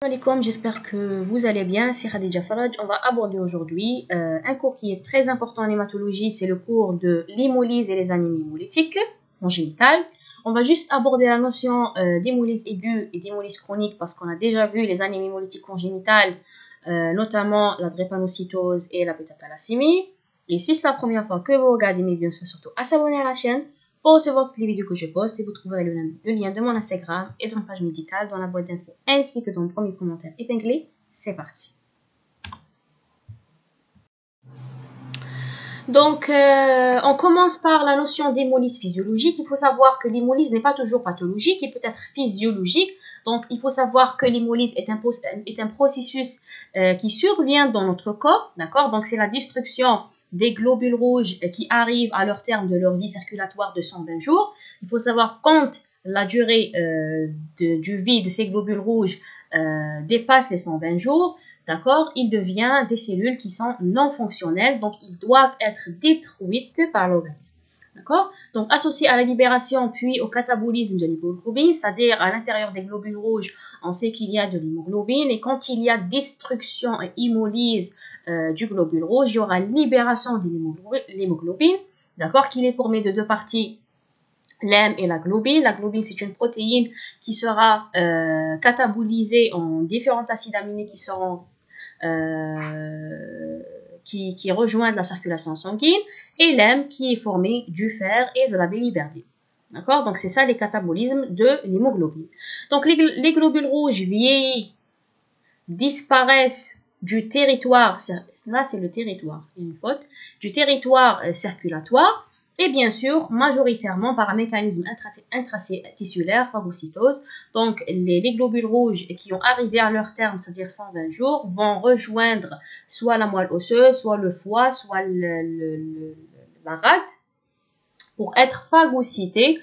Salam alaikum, j'espère que vous allez bien, c'est Khadija Faraj. On va aborder aujourd'hui un cours qui est très important en hématologie, c'est le cours de l'hémolyse et les anémies hémolytiques congénitales. On va juste aborder la notion d'hémolyse aiguë et d'hémolyse chronique parce qu'on a déjà vu les anémies hémolytiques congénitales, notamment la drépanocytose et la bêta-thalassémie. Et si c'est la première fois que vous regardez mes vidéos, soyez surtout à s'abonner à la chaîne pour recevoir toutes les vidéos que je poste et vous trouverez le lien de mon Instagram et de ma page médicale dans la boîte d'infos ainsi que dans le premier commentaire épinglé. C'est parti. Donc, on commence par la notion d'hémolyse physiologique. Il faut savoir que l'hémolyse n'est pas toujours pathologique, il peut être physiologique. Donc, il faut savoir que l'hémolyse est un processus qui survient dans notre corps, d'accord? Donc, c'est la destruction des globules rouges qui arrivent à leur terme de leur vie circulatoire de 120 jours. Il faut savoir quand la durée du vie de ces globules rouges dépasse les 120 jours, d'accord, il devient des cellules qui sont non fonctionnelles, donc ils doivent être détruites par l'organisme. D'accord? Donc, associé à la libération puis au catabolisme de l'hémoglobine, c'est-à-dire à l'intérieur des globules rouges, on sait qu'il y a de l'hémoglobine et quand il y a destruction et hémolyse du globule rouge, il y aura libération de l'hémoglobine, d'accord, qu'il est formé de deux parties, l'hème et la globine. La globine, c'est une protéine qui sera catabolisée en différents acides aminés qui seront qui rejoignent la circulation sanguine, et l'hème qui est formé du fer et de la biliverdine. D'accord? Donc, c'est ça les catabolismes de l'hémoglobine. Donc, les globules rouges vieillis disparaissent du territoire, là c'est le territoire, il y a une faute, du territoire circulatoire, et bien sûr, majoritairement par un mécanisme intracellulaire, phagocytose. Donc, les globules rouges qui ont arrivé à leur terme, c'est-à-dire 120 jours, vont rejoindre soit la moelle osseuse, soit le foie, soit la rate, pour être phagocytés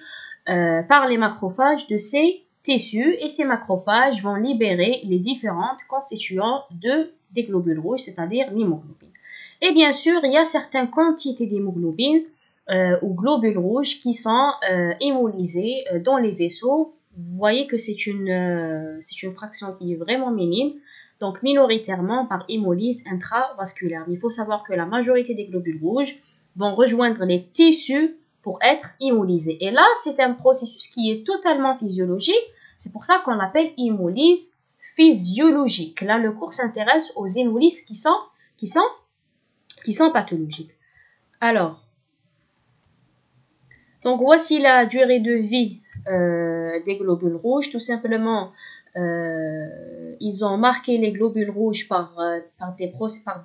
par les macrophages de ces tissus. Et ces macrophages vont libérer les différentes constituants des globules rouges, c'est-à-dire l'hémoglobine. Et bien sûr, il y a certaines quantités d'hémoglobine ou globules rouges qui sont hémolysés dans les vaisseaux. Vous voyez que c'est une fraction qui est vraiment minime, donc minoritairement par hémolyse intravasculaire. Mais il faut savoir que la majorité des globules rouges vont rejoindre les tissus pour être hémolysés. Et là, c'est un processus qui est totalement physiologique. C'est pour ça qu'on l'appelle hémolyse physiologique. Là, le cours s'intéresse aux hémolyses qui sont pathologiques. Alors, donc voici la durée de vie des globules rouges. Tout simplement, ils ont marqué les globules rouges par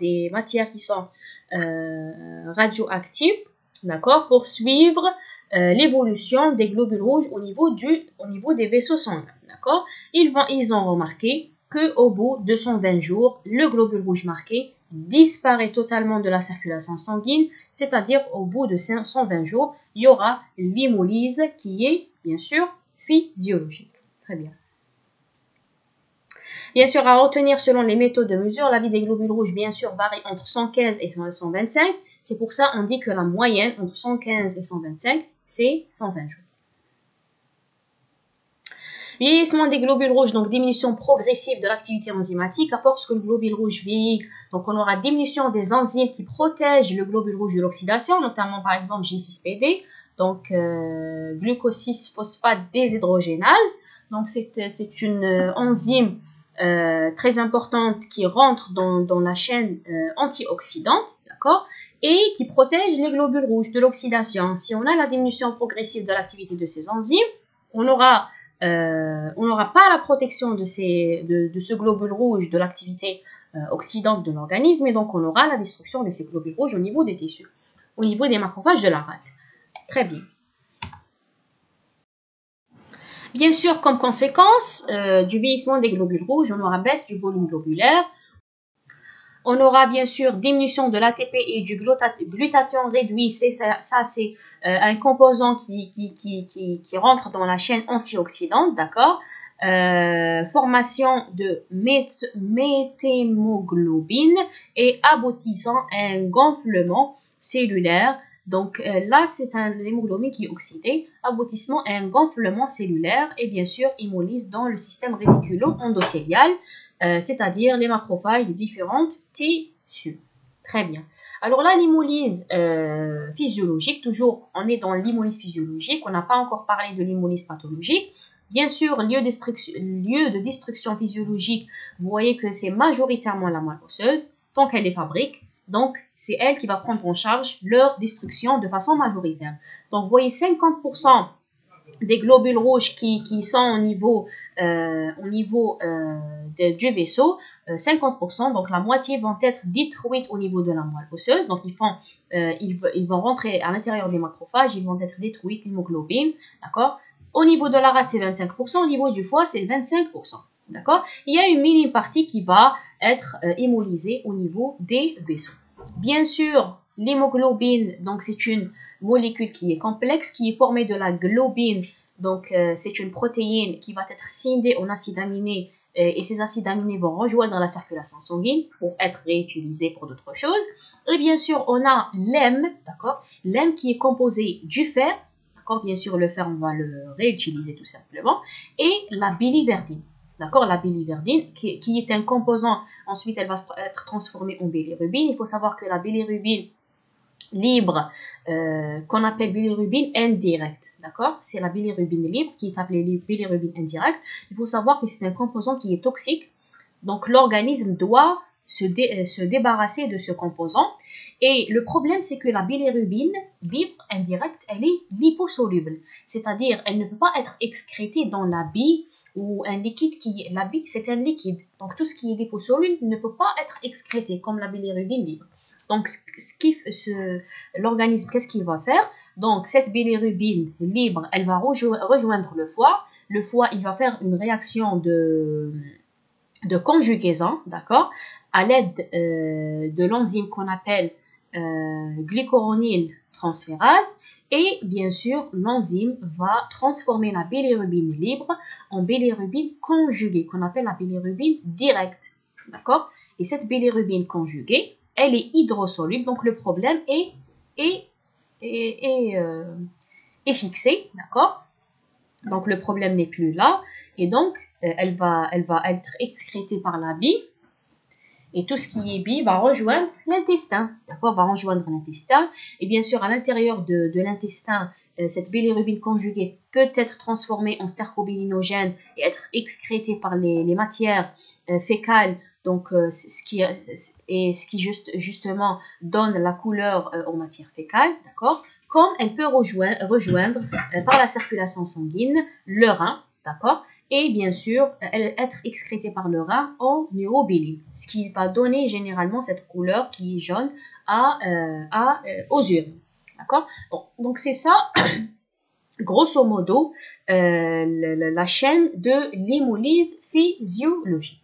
des matières qui sont radioactives, d'accord, pour suivre l'évolution des globules rouges au niveau des vaisseaux sanguins, d'accord. Ils ont remarqué qu'au bout de 120 jours, le globule rouge marqué disparaît totalement de la circulation sanguine, c'est-à-dire au bout de 120 jours, il y aura l'hémolyse qui est bien sûr physiologique. Très bien. Bien sûr, à retenir selon les méthodes de mesure, la vie des globules rouges, bien sûr, varie entre 115 et 125. C'est pour ça qu'on dit que la moyenne entre 115 et 125, c'est 120 jours. Vieillissement des globules rouges, donc diminution progressive de l'activité enzymatique. À force que le globule rouge vieillit, donc on aura diminution des enzymes qui protègent le globule rouge de l'oxydation, notamment par exemple G6PD, donc glucose-6-phosphate déshydrogénase. Donc c'est une enzyme très importante qui rentre dans la chaîne antioxydante, d'accord, et qui protège les globules rouges de l'oxydation. Si on a la diminution progressive de l'activité de ces enzymes, on n'aura pas la protection de ce globule rouge de l'activité oxydante de l'organisme, et donc on aura la destruction de ces globules rouges au niveau des tissus, au niveau des macrophages de la rate. Très bien. Bien sûr, comme conséquence du vieillissement des globules rouges, on aura baisse du volume globulaire. On aura bien sûr diminution de l'ATP et du glutathion réduit. Ça c'est un composant qui rentre dans la chaîne antioxydante, d'accord. Formation de méthémoglobine et aboutissant à un gonflement cellulaire Donc là, c'est l'hémoglobine qui est oxydée, aboutissement à un gonflement cellulaire et bien sûr hémolyse dans le système réticulo-endothélial, c'est-à-dire les macrophages des différentes tissus. Très bien. Alors là, l'hémolyse physiologique, toujours on est dans l'hémolyse physiologique, on n'a pas encore parlé de l'hémolyse pathologique. Bien sûr, lieu de destruction physiologique, vous voyez que c'est majoritairement la moelle osseuse, tant qu'elle les fabrique. Donc, c'est elle qui va prendre en charge leur destruction de façon majoritaire. Donc, vous voyez 50% des globules rouges qui sont au niveau du vaisseau, 50%, donc la moitié vont être détruites au niveau de la moelle osseuse. Donc, ils vont rentrer à l'intérieur des macrophages, ils vont être détruits, l'hémoglobine, d'accord? Au niveau de la rate, c'est 25%, au niveau du foie, c'est 25%. D'accord? Il y a une minime partie qui va être hémolysée au niveau des vaisseaux. Bien sûr, l'hémoglobine, donc c'est une molécule qui est complexe, qui est formée de la globine. Donc c'est une protéine qui va être scindée en acides aminés et ces acides aminés vont rejoindre la circulation sanguine pour être réutilisés pour d'autres choses. Et bien sûr, on a l'hème, d'accord? L'hème qui est composé du fer. Bien sûr, le fer, on va le réutiliser tout simplement. Et la biliverdine. D'accord, la biliverdine, qui est un composant, ensuite elle va être transformée en bilirubine. Il faut savoir que la bilirubine libre, qu'on appelle bilirubine indirecte, d'accord, c'est la bilirubine libre qui est appelée bilirubine indirecte. Il faut savoir que c'est un composant qui est toxique, donc l'organisme doit se débarrasser de ce composant. Et le problème, c'est que la bilirubine libre, indirecte, elle est liposoluble. C'est-à-dire, elle ne peut pas être excrétée dans la bile ou un liquide la bile, c'est un liquide. Donc, tout ce qui est liposoluble ne peut pas être excrété comme la bilirubine libre. Donc, l'organisme, qu'est-ce qu'il va faire? Donc, cette bilirubine libre, elle va rejoindre le foie. Le foie, il va faire une réaction de conjugaison, d'accord, à l'aide de l'enzyme qu'on appelle glycuronyl-transférase. Et bien sûr, l'enzyme va transformer la bilirubine libre en bilirubine conjuguée, qu'on appelle la bilirubine directe, d'accord. Et cette bilirubine conjuguée, elle est hydrosoluble, donc le problème est fixé, d'accord. Donc le problème n'est plus là et donc elle va être excrétée par la bile et tout ce qui est bile va rejoindre l'intestin, d'accord, va rejoindre l'intestin et bien sûr à l'intérieur de l'intestin, cette bilirubine conjuguée peut être transformée en stercobilinogène et être excrétée par les matières fécales, donc ce qui justement donne la couleur aux matières fécales, d'accord. Comme elle peut rejoindre par la circulation sanguine le rein, d'accord, et bien sûr être excrétée par le rein en urobiline, ce qui va donner généralement cette couleur qui est jaune aux urines, d'accord. Donc c'est ça, grosso modo, la chaîne de l'hémolyse physiologique.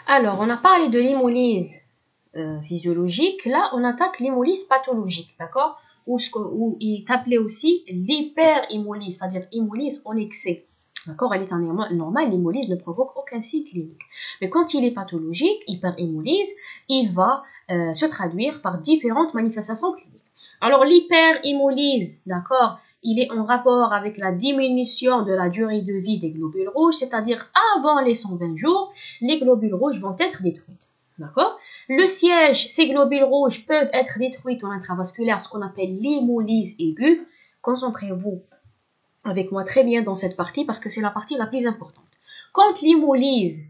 Alors, on a parlé de l'hémolyse physiologique. Là, on attaque l'hémolyse pathologique, d'accord, ou il est appelé aussi l'hyperhémolyse, c'est-à-dire hémolyse en excès. D'accord, elle est normale, l'hémolyse ne provoque aucun signe clinique. Mais quand il est pathologique, hyperhémolyse, il va se traduire par différentes manifestations cliniques. Alors, l'hyperhémolyse, d'accord, il est en rapport avec la diminution de la durée de vie des globules rouges, c'est-à-dire avant les 120 jours, les globules rouges vont être détruits. D'accord? Le siège, ces globules rouges peuvent être détruits en intravasculaire, ce qu'on appelle l'hémolyse aiguë. Concentrez-vous avec moi très bien dans cette partie parce que c'est la partie la plus importante. Quand l'hémolyse,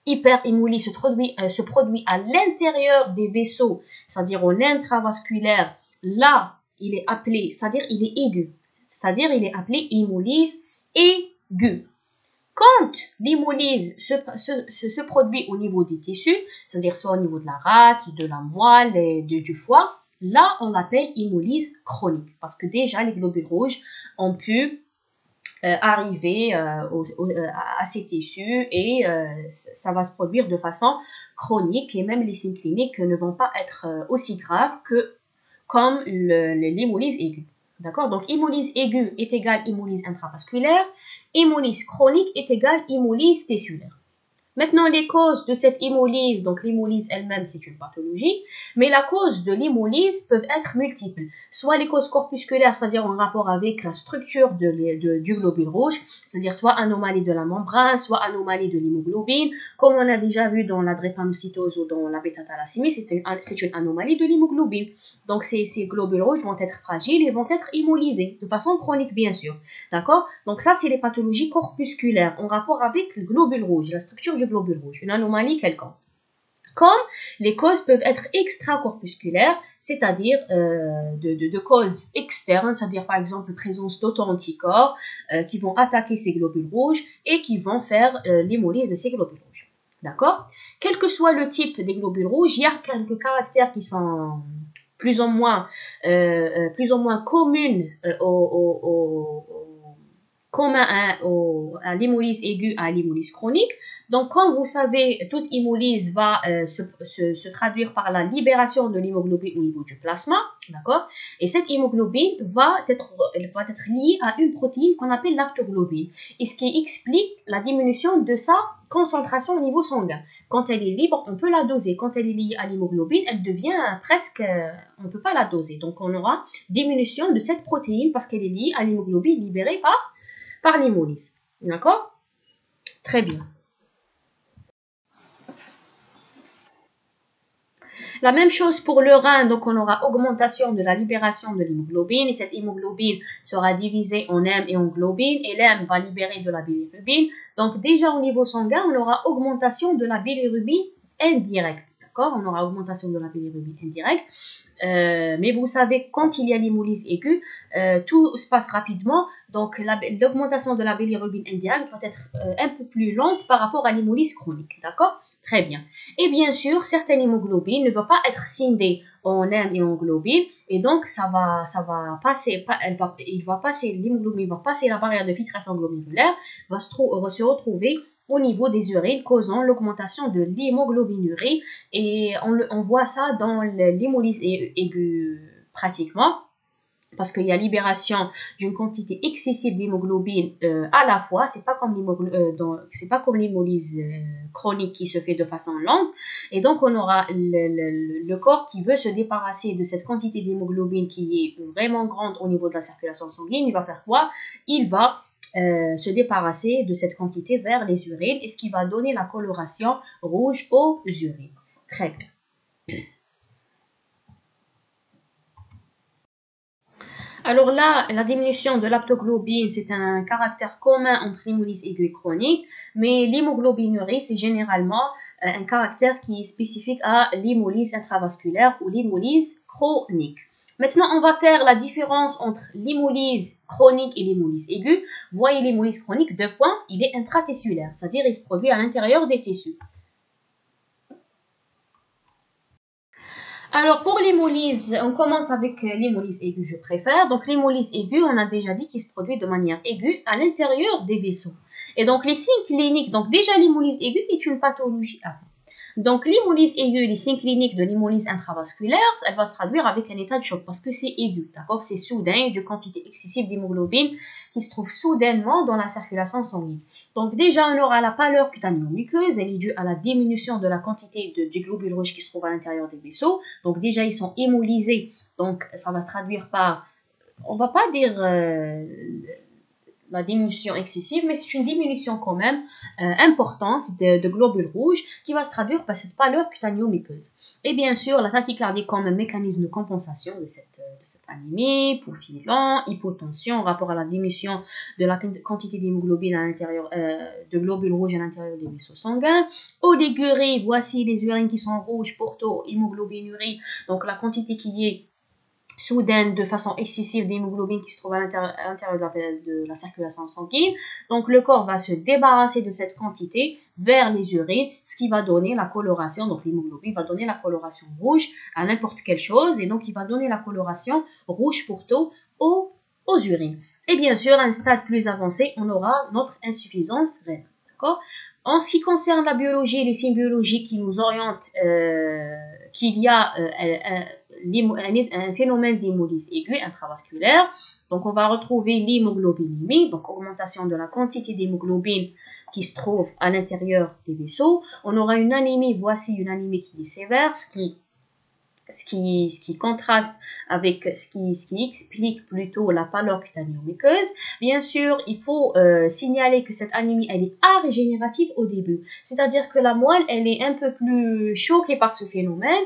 hyperhémolyse se produit à l'intérieur des vaisseaux, c'est-à-dire en intravasculaire, là, il est appelé, c'est-à-dire il est aigu, c'est-à-dire il est appelé hémolyse aiguë. Quand l'hémolyse se produit au niveau des tissus, c'est-à-dire soit au niveau de la rate, de la moelle et du foie, là, on l'appelle hémolyse chronique parce que déjà, les globules rouges ont pu arriver à ces tissus et ça va se produire de façon chronique et même les signes cliniques ne vont pas être aussi graves comme l'hémolyse aiguë. D'accord? Donc, hémolyse aiguë est égale hémolyse intravasculaire, hémolyse chronique est égale hémolyse tissulaire. Maintenant, les causes de cette hémolyse, donc l'hémolyse elle-même, c'est une pathologie, mais la cause de l'hémolyse peuvent être multiples. Soit les causes corpusculaires, c'est-à-dire en rapport avec la structure du globule rouge, c'est-à-dire soit anomalie de la membrane, soit anomalie de l'hémoglobine, comme on a déjà vu dans la drépanocytose ou dans la bêta-thalassémie, c'est une anomalie de l'hémoglobine. Donc, ces globules rouges vont être fragiles et vont être hémolysés, de façon chronique, bien sûr. D'accord? Donc, ça, c'est les pathologies corpusculaires en rapport avec le globule rouge, la structure du globule rouge, une anomalie quelconque. Comme les causes peuvent être extracorpusculaires, c'est-à-dire de causes externes, c'est-à-dire par exemple présence d'auto-anticorps qui vont attaquer ces globules rouges et qui vont faire l'hémolyse de ces globules rouges. D'accord? Quel que soit le type des globules rouges, il y a quelques caractères qui sont plus ou moins communes à l'hémolyse aiguë, à l'hémolyse chronique. Donc, comme vous savez, toute hémolyse va se traduire par la libération de l'hémoglobine au niveau du plasma, d'accord? Et cette hémoglobine va être liée à une protéine qu'on appelle l'aptoglobine, et ce qui explique la diminution de sa concentration au niveau sanguin. Quand elle est libre, on peut la doser. Quand elle est liée à l'hémoglobine, elle devient presque, on ne peut pas la doser. Donc, on aura diminution de cette protéine parce qu'elle est liée à l'hémoglobine libérée par l'hémolyse. D'accord? Très bien. La même chose pour le rein, donc on aura augmentation de la libération de l'hémoglobine et cette hémoglobine sera divisée en M et en globine et l'M va libérer de la bilirubine. Donc déjà au niveau sanguin, on aura augmentation de la bilirubine indirecte. D'accord? On aura augmentation de la bilirubine indirecte. Mais vous savez, quand il y a l'hémolyse aiguë, tout se passe rapidement. Donc, l'augmentation de la bilirubine indirecte va être un peu plus lente par rapport à l'hémolyse chronique. D'accord? Très bien. Et bien sûr, certaines hémoglobines ne vont pas être scindées en M et en globine. Et donc, l'hémoglobine va passer la barrière de filtration glomérulaire, va se retrouver au niveau des urines, causant l'augmentation de l'hémoglobinurie. Et on voit ça dans l'hémolyse aiguë pratiquement, parce qu'il y a libération d'une quantité excessive d'hémoglobine à la fois. C'est pas comme l'hémolyse chronique qui se fait de façon lente. Et donc, on aura le corps qui veut se débarrasser de cette quantité d'hémoglobine qui est vraiment grande au niveau de la circulation sanguine. Il va faire quoi? Il va se débarrasser de cette quantité vers les urines, et ce qui va donner la coloration rouge aux urines. Très bien. Alors là, la diminution de l'aptoglobine, c'est un caractère commun entre l'hémolyse aiguë et chronique, mais l'hémoglobinurie, c'est généralement un caractère qui est spécifique à l'hémolyse intravasculaire ou l'hémolyse chronique. Maintenant, on va faire la différence entre l'hémolyse chronique et l'hémolyse aiguë. Vous voyez l'hémolyse chronique, deux points, il est intratissulaire, c'est-à-dire il se produit à l'intérieur des tissus. Alors, pour l'hémolyse, on commence avec l'hémolyse aiguë, je préfère. Donc, l'hémolyse aiguë, on a déjà dit qu'il se produit de manière aiguë à l'intérieur des vaisseaux. Et donc, les signes cliniques, donc déjà l'hémolyse aiguë est une pathologie. Donc, l'hémolyse aiguë, les signes cliniques de l'hémolyse intravasculaire, elle va se traduire avec un état de choc parce que c'est aigu, d'accord? C'est soudain, d'une quantité excessive d'hémoglobine qui se trouve soudainement dans la circulation sanguine. Donc, déjà, on aura la pâleur cutanéo-muqueuse, elle est due à la diminution de la quantité du globule rouge qui se trouve à l'intérieur des vaisseaux. Donc, déjà, ils sont hémolysés, donc ça va se traduire par, on va pas dire la diminution excessive, mais c'est une diminution quand même importante de globules rouges qui va se traduire par cette pâleur cutanéo-muqueuse. Et bien sûr, la tachycardie comme un mécanisme de compensation de cette anémie, profil lent, hypotension en rapport à la diminution de la quantité d'hémoglobine à l'intérieur, de globules rouges à l'intérieur des vaisseaux sanguins. Oligurie, voici les urines qui sont rouges, porto, hémoglobinurie, donc la quantité qui est soudaine de façon excessive d'hémoglobine qui se trouve à l'intérieur de la circulation sanguine. Donc le corps va se débarrasser de cette quantité vers les urines, ce qui va donner la coloration. Donc l'hémoglobine va donner la coloration rouge à n'importe quelle chose, et donc il va donner la coloration rouge pourto aux urines. Et bien sûr, à un stade plus avancé, on aura notre insuffisance rénale. D'accord? En ce qui concerne la biologie et les signes biologiques qui nous orientent, qu'il y a un phénomène d'hémolyse aiguë intravasculaire. Donc, on va retrouver l'hémoglobinémie, donc augmentation de la quantité d'hémoglobine qui se trouve à l'intérieur des vaisseaux. On aura une anémie, voici une anémie qui est sévère, ce qui contraste avec ce qui explique plutôt la pâleur cutanéo-muqueuse. Bien sûr, il faut signaler que cette anémie, elle est arégénérative au début. C'est-à-dire que la moelle, elle est un peu plus choquée par ce phénomène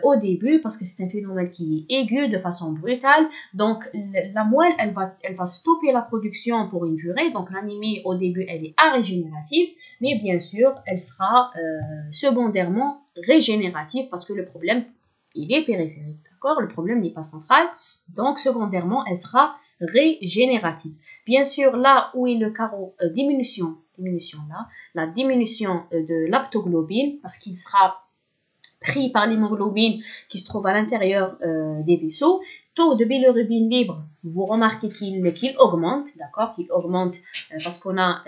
au début, parce que c'est un phénomène qui est aigu de façon brutale. Donc, la moelle, elle va stopper la production pour une durée. Donc, l'anémie, au début, elle est arégénérative, mais bien sûr, elle sera secondairement régénérative, parce que le problème, il est périphérique, d'accord? Le problème n'est pas central, donc secondairement, elle sera régénérative. Bien sûr, là où est le carreau diminution là, la diminution de l'aptoglobine, parce qu'il sera pris par l'hémoglobine qui se trouve à l'intérieur des vaisseaux. Taux de bilirubine libre, vous remarquez qu'il augmente, d'accord? Qu'il augmente parce qu'on a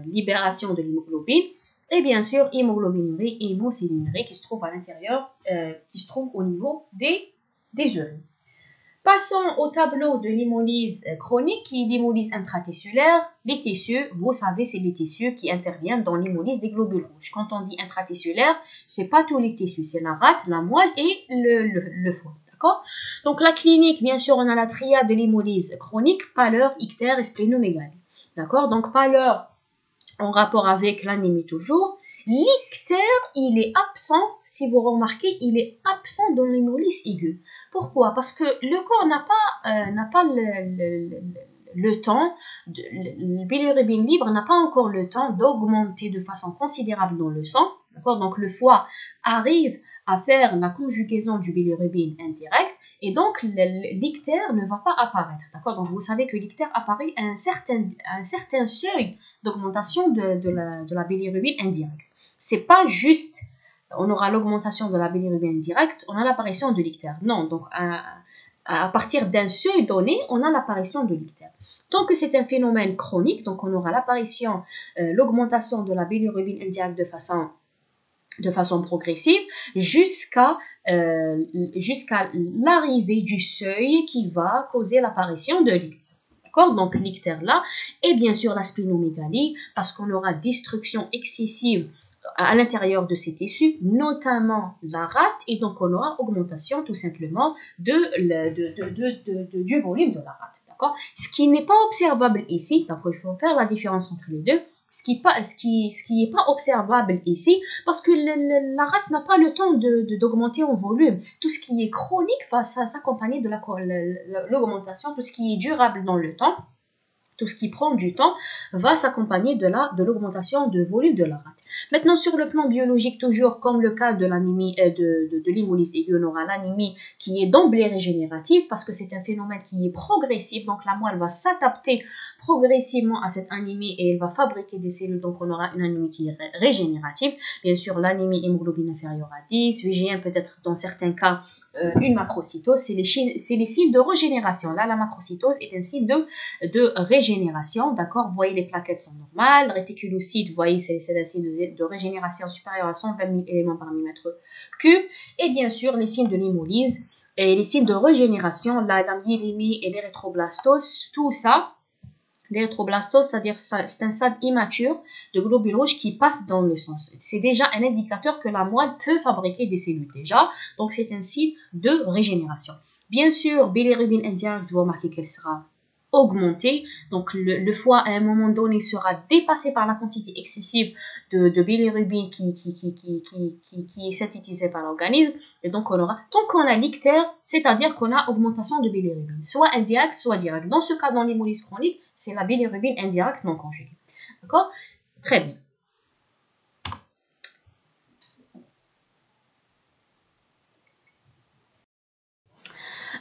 libération de l'hémoglobine. Et bien sûr, hémoglobinurie et hémocélinurie qui se trouvent à l'intérieur, qui se trouvent au niveau des urines. Passons au tableau de l'hémolyse chronique, qui est l'hémolyse intratissulaire. Les tissus, vous savez, c'est les tissus qui interviennent dans l'hémolyse des globules rouges. Quand on dit intratissulaire, c'est pas tous les tissus, c'est la rate, la moelle et le foie. D'accord? Donc la clinique, bien sûr, on a la triade de l'hémolyse chronique, pâleur, ictère et splénomégalie. D'accord? Donc pâleur en rapport avec l'anémie toujours. L'ictère, il est absent, si vous remarquez, il est absent dans l'hémolyse aiguë. Pourquoi? Parce que le corps n'a pas le temps, le bilirubine libre n'a pas encore le temps d'augmenter de façon considérable dans le sang. Donc le foie arrive à faire la conjugaison du bilirubine indirect et donc l'ictère ne va pas apparaître. Donc vous savez que l'ictère apparaît à un certain seuil d'augmentation de la bilirubine indirecte. C'est pas juste on aura l'augmentation de la bilirubine indirecte, on a l'apparition de l'ictère. Non, donc à partir d'un seuil donné, on a l'apparition de l'ictère. Tant que c'est un phénomène chronique, donc on aura l'apparition, l'augmentation de la bilirubine indirecte de façon progressive jusqu'à l'arrivée du seuil qui va causer l'apparition de l'ictère. Donc l'ictère là, et bien sûr la splénomégalie, parce qu'on aura destruction excessive à l'intérieur de ces tissus, notamment la rate, et donc on aura augmentation tout simplement du volume de la rate. Ce qui n'est pas observable ici, donc il faut faire la différence entre les deux, ce qui n'est pas observable ici, parce que la rate n'a pas le temps d'augmenter en volume. Tout ce qui est chronique va s'accompagner de l'augmentation, tout ce qui est durable dans le temps, tout ce qui prend du temps va s'accompagner de l'augmentation de volume de la rate. Maintenant, sur le plan biologique, toujours comme le cas de l'anémie de l'hémolyse aiguë, on aura l'anémie qui est d'emblée régénérative parce que c'est un phénomène qui est progressif. Donc, la moelle va s'adapter progressivement à cette anémie et elle va fabriquer des cellules. Donc, on aura une anémie qui est régénérative. Bien sûr, l'anémie hémoglobine inférieure à 10, VGM peut-être dans certains cas une macrocytose. C'est les signes de régénération. Là, la macrocytose est un signe de régénération, d'accord? Vous voyez, les plaquettes sont normales. Réticulocyte, vous voyez, c'est un signe de régénération supérieur à 120 000 éléments par millimètre cube. Et bien sûr, les signes de l'hémolyse et les signes de régénération, la myélémie et l'érythroblastose, tout ça. L'érythroblastose, c'est-à-dire c'est un stade immature de globules rouges qui passe dans le sang. C'est déjà un indicateur que la moelle peut fabriquer des cellules déjà. Donc, c'est un signe de régénération. Bien sûr, bilirubine indirecte, vous remarquez qu'elle sera augmentée. Donc, le foie, à un moment donné, sera dépassé par la quantité excessive de bilirubine qui est synthétisée par l'organisme. Et donc, on aura, tant qu'on a l'ictère, c'est-à-dire qu'on a augmentation de bilirubine, soit indirecte, soit directe. Dans ce cas, dans l'hémolyse chronique, c'est la bilirubine indirecte non conjuguée. D'accord? Très bien.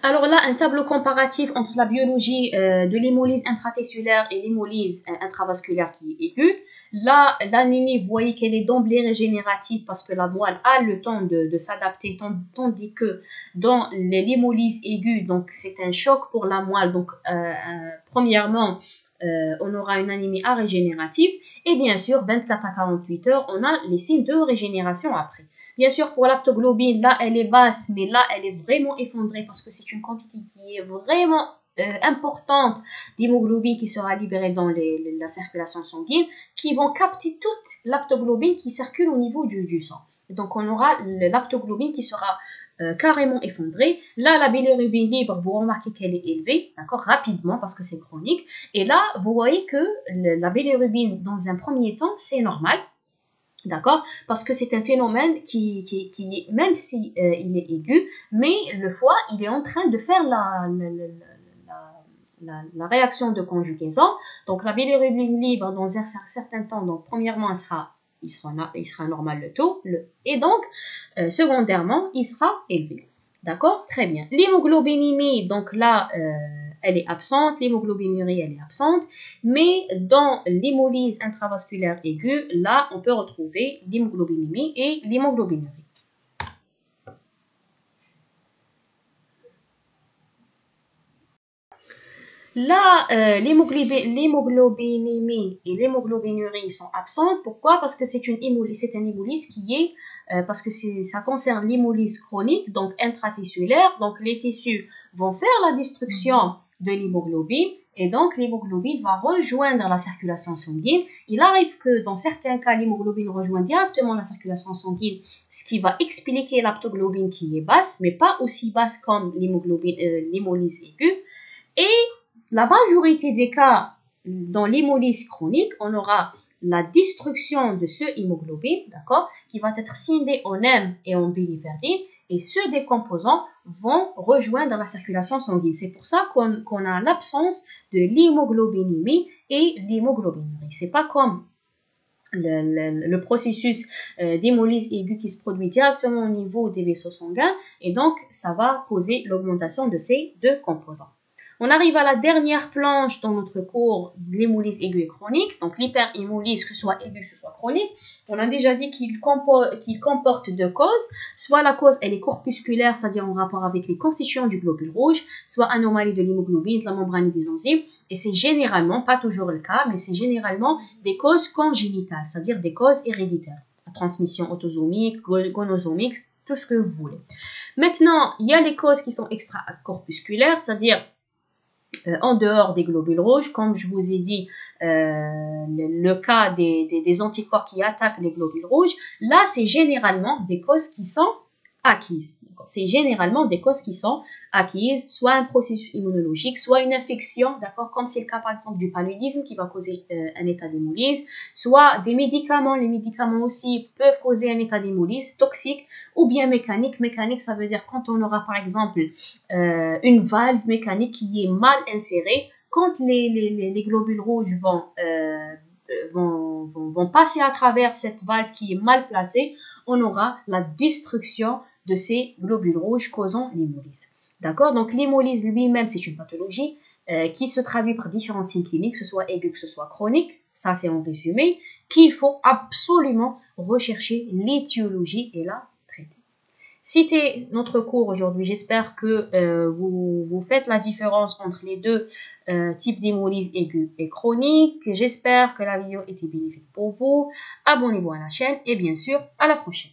Alors là, un tableau comparatif entre la biologie de l'hémolyse intratissulaire et l'hémolyse intravasculaire qui est aiguë. Là, l'anémie, vous voyez qu'elle est d'emblée régénérative parce que la moelle a le temps de s'adapter, tandis que dans l'hémolyse aiguë, donc c'est un choc pour la moelle. Donc, premièrement, on aura une anémie arégénérative et bien sûr, 24 à 48 heures, on a les signes de régénération après. Bien sûr, pour l'aptoglobine, là, elle est basse, mais là, elle est vraiment effondrée parce que c'est une quantité qui est vraiment importante d'hémoglobine qui sera libérée dans la circulation sanguine, qui vont capter toute l'aptoglobine qui circule au niveau du sang. Et donc, on aura l'aptoglobine qui sera carrément effondrée. Là, la bilirubine libre, vous remarquez qu'elle est élevée, d'accord, rapidement parce que c'est chronique. Et là, vous voyez que la bilirubine, dans un premier temps, c'est normal. D'accord? Parce que c'est un phénomène qui même si il est aigu, mais le foie, il est en train de faire la réaction de conjugaison. Donc, la bilirubine libre, dans un certain temps, donc, premièrement, il sera normal le taux, et donc, secondairement, il sera élevé. D'accord? Très bien. L'hémoglobinémie, donc là, elle est absente, l'hémoglobinurie, elle est absente, mais dans l'hémolyse intravasculaire aiguë, là, on peut retrouver l'hémoglobinémie et l'hémoglobinurie. Là, l'hémoglobinémie et l'hémoglobinurie sont absentes. Pourquoi? Parce que c'est un hémolyse qui est, parce que ça concerne l'hémolyse chronique, donc intratissulaire. Donc, les tissus vont faire la destruction de l'hémoglobine et donc l'hémoglobine va rejoindre la circulation sanguine. Il arrive que dans certains cas, l'hémoglobine rejoint directement la circulation sanguine, ce qui va expliquer l'aptoglobine qui est basse, mais pas aussi basse comme l'hémolyse aiguë. Et la majorité des cas, dans l'hémolyse chronique, on aura la destruction de ce hémoglobine, d'accord, qui va être scindé en M et en biliverdine, et ceux des composants vont rejoindre la circulation sanguine. C'est pour ça qu'on a l'absence de l'hémoglobinémie et l'hémoglobinurie. C'est pas comme le processus d'hémolyse aiguë qui se produit directement au niveau des vaisseaux sanguins, et donc ça va causer l'augmentation de ces deux composants. On arrive à la dernière planche dans notre cours de l'hémolyse aiguë et chronique, donc l'hyperhémolyse, que ce soit aiguë, que ce soit chronique. On a déjà dit qu'il comporte deux causes, soit la cause elle est corpusculaire, c'est-à-dire en rapport avec les constituants du globule rouge, soit anomalie de l'hémoglobine, de la membrane et des enzymes, et c'est généralement, pas toujours le cas, mais c'est généralement des causes congénitales, c'est-à-dire des causes héréditaires, la transmission autosomique, gonosomique, tout ce que vous voulez. Maintenant, il y a les causes qui sont extracorpusculaires, c'est-à-dire en dehors des globules rouges, comme je vous ai dit, le cas des anticorps qui attaquent les globules rouges, là, c'est généralement des causes qui sont acquises. C'est généralement des causes qui sont acquises, soit un processus immunologique, soit une infection, d'accord, comme c'est le cas par exemple du paludisme qui va causer un état d'hémolyse, soit des médicaments, les médicaments aussi peuvent causer un état d'hémolyse toxique, ou bien mécanique. Mécanique, ça veut dire quand on aura par exemple une valve mécanique qui est mal insérée, quand les globules rouges vont passer à travers cette valve qui est mal placée, on aura la destruction de ces globules rouges causant l'hémolyse. D'accord? Donc l'hémolyse lui-même, c'est une pathologie qui se traduit par différents signes cliniques, que ce soit aigu, que ce soit chronique, ça c'est en résumé, qu'il faut absolument rechercher l'étiologie et la traiter. C'était notre cours aujourd'hui. J'espère que vous faites la différence entre les deux types d'hémolyse aiguë et chronique. J'espère que la vidéo était bénéfique pour vous. Abonnez-vous à la chaîne et bien sûr, à la prochaine.